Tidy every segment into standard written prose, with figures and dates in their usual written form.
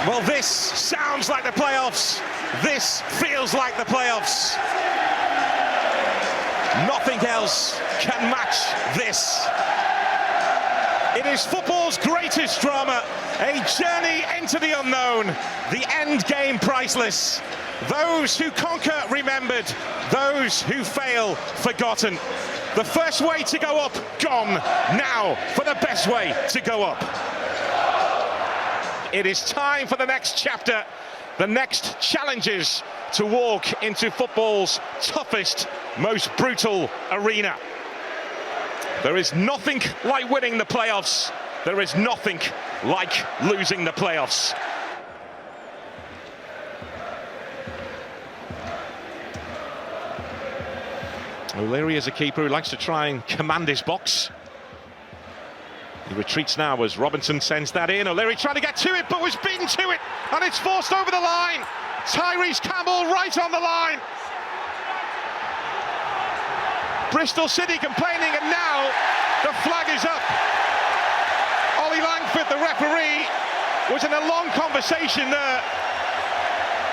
Well, this sounds like the playoffs. This feels like the playoffs. Nothing else can match this. It is football's greatest drama, a journey into the unknown, the end game priceless. Those who conquer remembered, those who fail forgotten. The first way to go up gone, now for the best way to go up. It is time for the next chapter, the next challenges to walk into football's toughest, most brutal arena. There is nothing like winning the playoffs. There is nothing like losing the playoffs. O'Leary is a keeper who likes to try and command his box. He retreats now as Robinson sends that in. O'Leary trying to get to it, but was beaten to it, and it's forced over the line. Tyrese Campbell right on the line. Bristol City complaining, and now the flag is up. Ollie Langford, the referee, was in a long conversation there.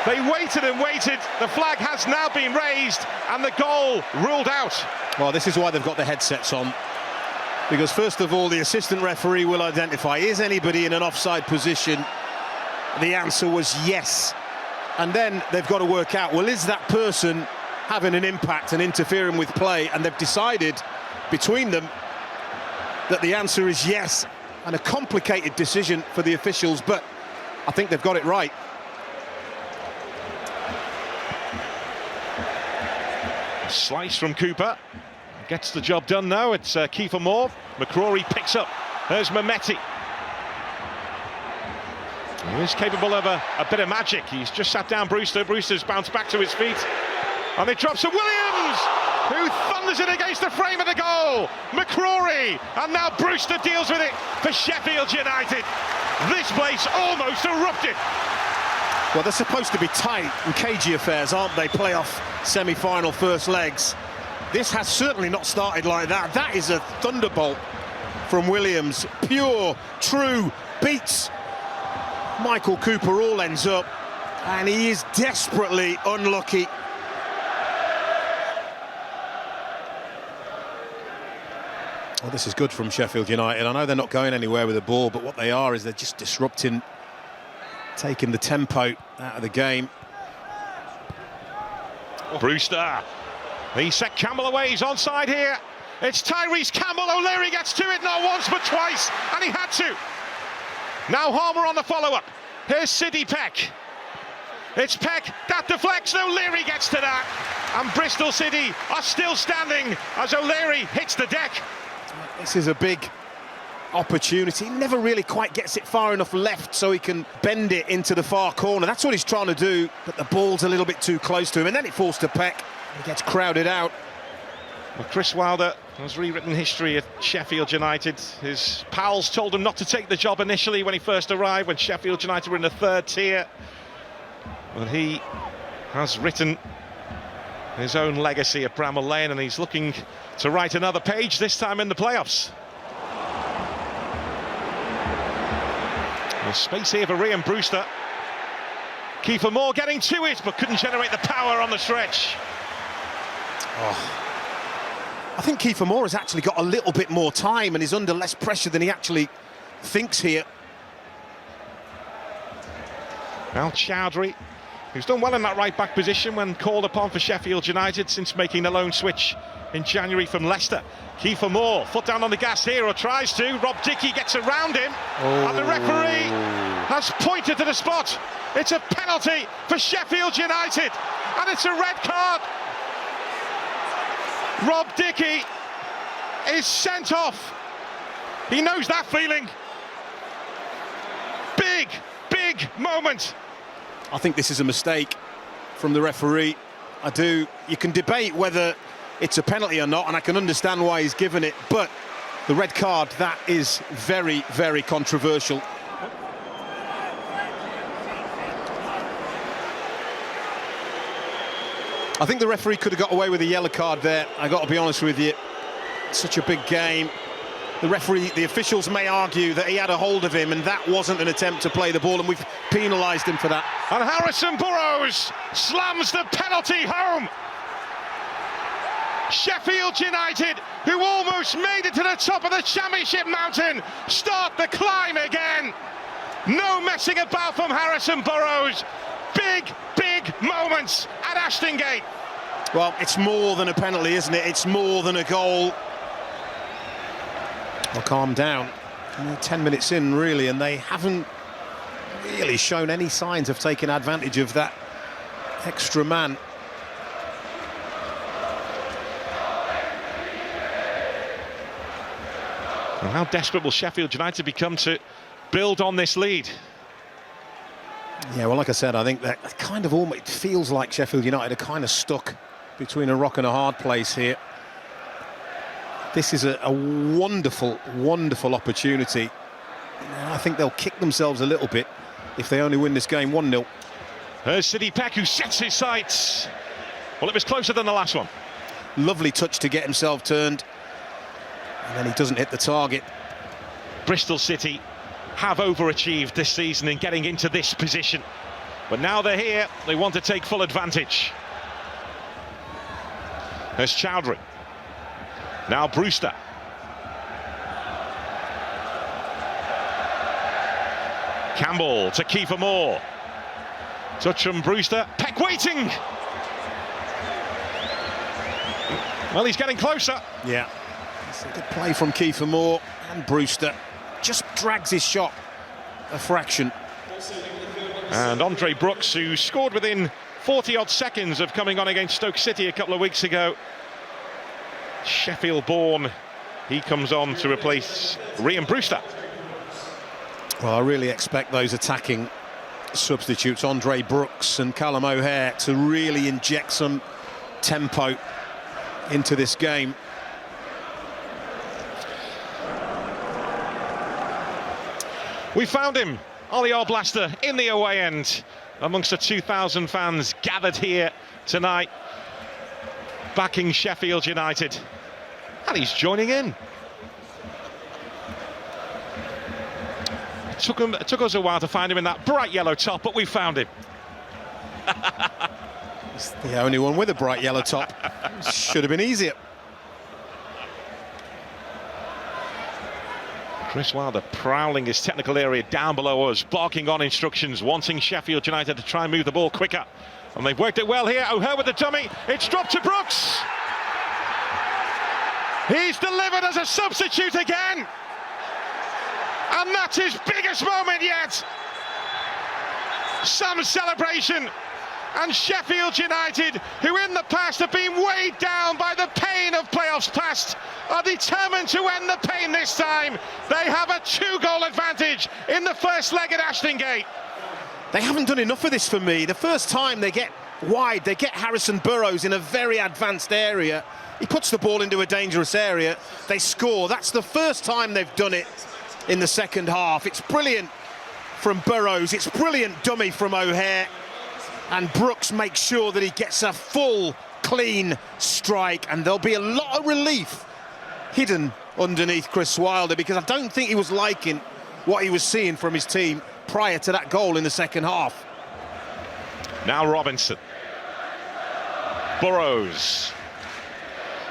They waited and waited. The flag has now been raised, and the goal ruled out. Well, this is why they've got the headsets on. Because first of all, the assistant referee will identify, is anybody in an offside position? The answer was yes. And then they've got to work out, well, is that person having an impact and interfering with play? And they've decided between them that the answer is yes. And a complicated decision for the officials, but I think they've got it right. Slice from Cooper. Gets the job done now. It's Kiefer Moore. McCrory picks up. There's Mehmeti. He's capable of a bit of magic. He's just sat down Brewster. Brewster's bounced back to his feet. And it drops to Williams, who thunders it against the frame of the goal. McCrory. And now Brewster deals with it for Sheffield United. This place almost erupted. Well, they're supposed to be tight and cagey affairs, aren't they? Playoff semi-final first legs. This has certainly not started like that. That is a thunderbolt from Williams. Pure, true, beats Michael Cooper, all ends up. And he is desperately unlucky. Well, this is good from Sheffield United. I know they're not going anywhere with the ball, but what they are is they're just disrupting, taking the tempo out of the game. Brewster. He set Campbell away, he's onside here. It's Tyrese Campbell. O'Leary gets to it, not once but twice, and he had to. Now Harmer on the follow-up. Here's Sidney Peck. It's Peck, that deflects, O'Leary gets to that. And Bristol City are still standing as O'Leary hits the deck. This is a big opportunity. He never really quite gets it far enough left so he can bend it into the far corner. That's what he's trying to do, but the ball's a little bit too close to him, and then it falls to Peck. He gets crowded out. Well, Chris Wilder has rewritten history at Sheffield United. His pals told him not to take the job initially when he first arrived, when Sheffield United were in the third tier. But he has written his own legacy at Bramall Lane, and he's looking to write another page, this time in the playoffs. There's space here for Ryan Brewster. Kiefer Moore getting to it, but couldn't generate the power on the stretch. Oh. I think Kiefer Moore has actually got a little bit more time and is under less pressure than he actually thinks here. Al Chowdhury, who's done well in that right-back position when called upon for Sheffield United since making the loan switch in January from Leicester. Kiefer Moore, foot down on the gas here, or tries to. Rob Dickie gets around him, and the referee has pointed to the spot. It's a penalty for Sheffield United, and it's a red card. Rob Dickie is sent off. He knows that feeling. Big, big moment. I think this is a mistake from the referee. I do. You can debate whether it's a penalty or not, and I can understand why he's given it, but the red card, that is very, very controversial. I think the referee could have got away with a yellow card there. I got to be honest with you. Such a big game. The referee, the officials may argue that he had a hold of him and that wasn't an attempt to play the ball, and we've penalised him for that. And Harrison Burrows slams the penalty home. Sheffield United, who almost made it to the top of the Championship mountain, start the climb again. No messing about from Harrison Burrows. Big, big moments at Ashton Gate. Well, it's more than a penalty, isn't it? It's more than a goal. Well, calm down. 10 minutes in, really, and they haven't really shown any signs of taking advantage of that extra man. Well, how desperate will Sheffield United become to build on this lead? Yeah, well, like I said, I think that kind of almost feels like Sheffield United are kind of stuck between a rock and a hard place here. This is a wonderful, wonderful opportunity. I think they'll kick themselves a little bit if they only win this game 1-0. There's Sidney Peck, who sets his sights. Well, it was closer than the last one. Lovely touch to get himself turned. And then he doesn't hit the target. Bristol City have overachieved this season in getting into this position. But now they're here, they want to take full advantage. There's Chowdhury. Now Brewster. Campbell to Kiefer Moore. Touch from Brewster. Peck waiting. Well, he's getting closer. Yeah. It's a good play from Kiefer Moore, and Brewster just drags his shot a fraction. And Andre Brooks, who scored within 40-odd seconds of coming on against Stoke City a couple of weeks ago. Sheffield-born, he comes on to replace Rhian Brewster. Well, I really expect those attacking substitutes, Andre Brooks and Callum O'Hare, to really inject some tempo into this game. We found him, Ollie Arblaster, in the away end, amongst the 2,000 fans gathered here tonight, backing Sheffield United. And he's joining in. It took us a while to find him in that bright yellow top, but we found him. He's the only one with a bright yellow top. Should have been easier. Chris Wilder prowling his technical area down below us, barking on instructions, wanting Sheffield United to try and move the ball quicker. And they've worked it well here. O'Hare with the dummy. It's dropped to Brooks. He's delivered as a substitute again. And that's his biggest moment yet. Some celebration. And Sheffield United, who in the past have been weighed down by the pain of playoffs past, are determined to end the pain this time. They have a 2-goal advantage in the first leg at Ashton Gate. They haven't done enough of this for me. The first time they get wide, they get Harrison Burrows in a very advanced area. He puts the ball into a dangerous area. They score. That's the first time they've done it in the second half. It's brilliant from Burrows. It's brilliant dummy from O'Hare. And Brooks makes sure that he gets a full, clean strike. And there'll be a lot of relief hidden underneath Chris Wilder, because I don't think he was liking what he was seeing from his team prior to that goal in the second half. Now Robinson. Burrows.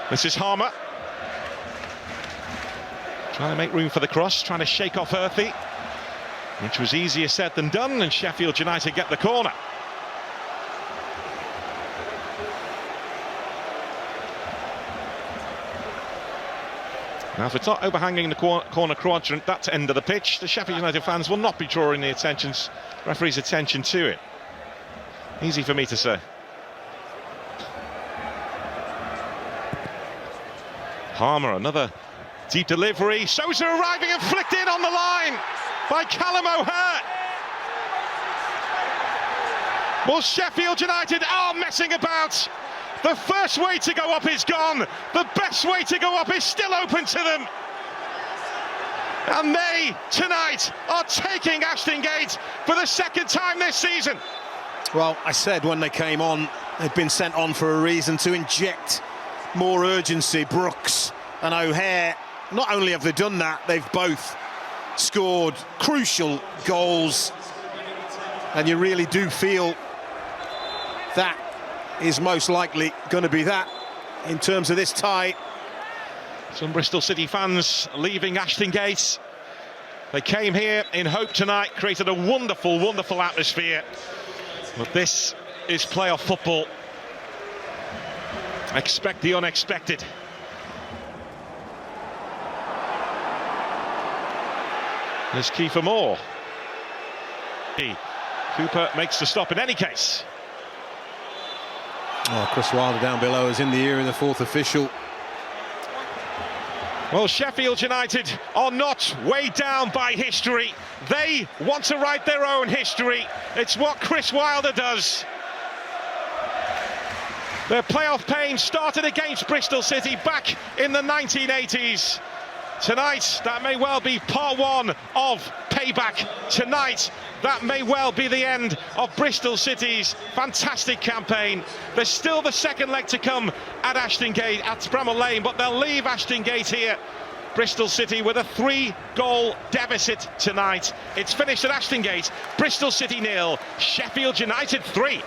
This is Harmer. Trying to make room for the cross, trying to shake off Earthy, which was easier said than done, and Sheffield United get the corner. Now, if it's not overhanging the corner quadrant, that end of the pitch, the Sheffield United fans will not be drawing the referee's attention to it. Easy for me to say. Harmer, another deep delivery. Sousa arriving and flicked in on the line by Callum O'Hare. Well, Sheffield United are messing about. The first way to go up is gone. The best way to go up is still open to them. And they, tonight, are taking Ashton Gate for the second time this season. Well, I said when they came on, they'd been sent on for a reason, to inject more urgency. Brooks and O'Hare not only have they done that, they've both scored crucial goals, and you really do feel that is most likely going to be that in terms of this tie. Some Bristol City fans leaving Ashton Gate. They came here in hope tonight, created a wonderful, wonderful atmosphere. But this is playoff football. Expect the unexpected. There's Kiefer Moore. Cooper makes the stop in any case. Oh, Chris Wilder down below is in the ear of the fourth official. Well, Sheffield United are not weighed down by history. They want to write their own history. It's what Chris Wilder does. Their playoff pain started against Bristol City back in the 1980s. Tonight, that may well be part one of payback. Tonight, that may well be the end of Bristol City's fantastic campaign. There's still the second leg to come at Ashton Gate, at Bramall Lane, but they'll leave Ashton Gate here, Bristol City, with a 3-goal deficit tonight. It's finished at Ashton Gate, Bristol City 0, Sheffield United 3.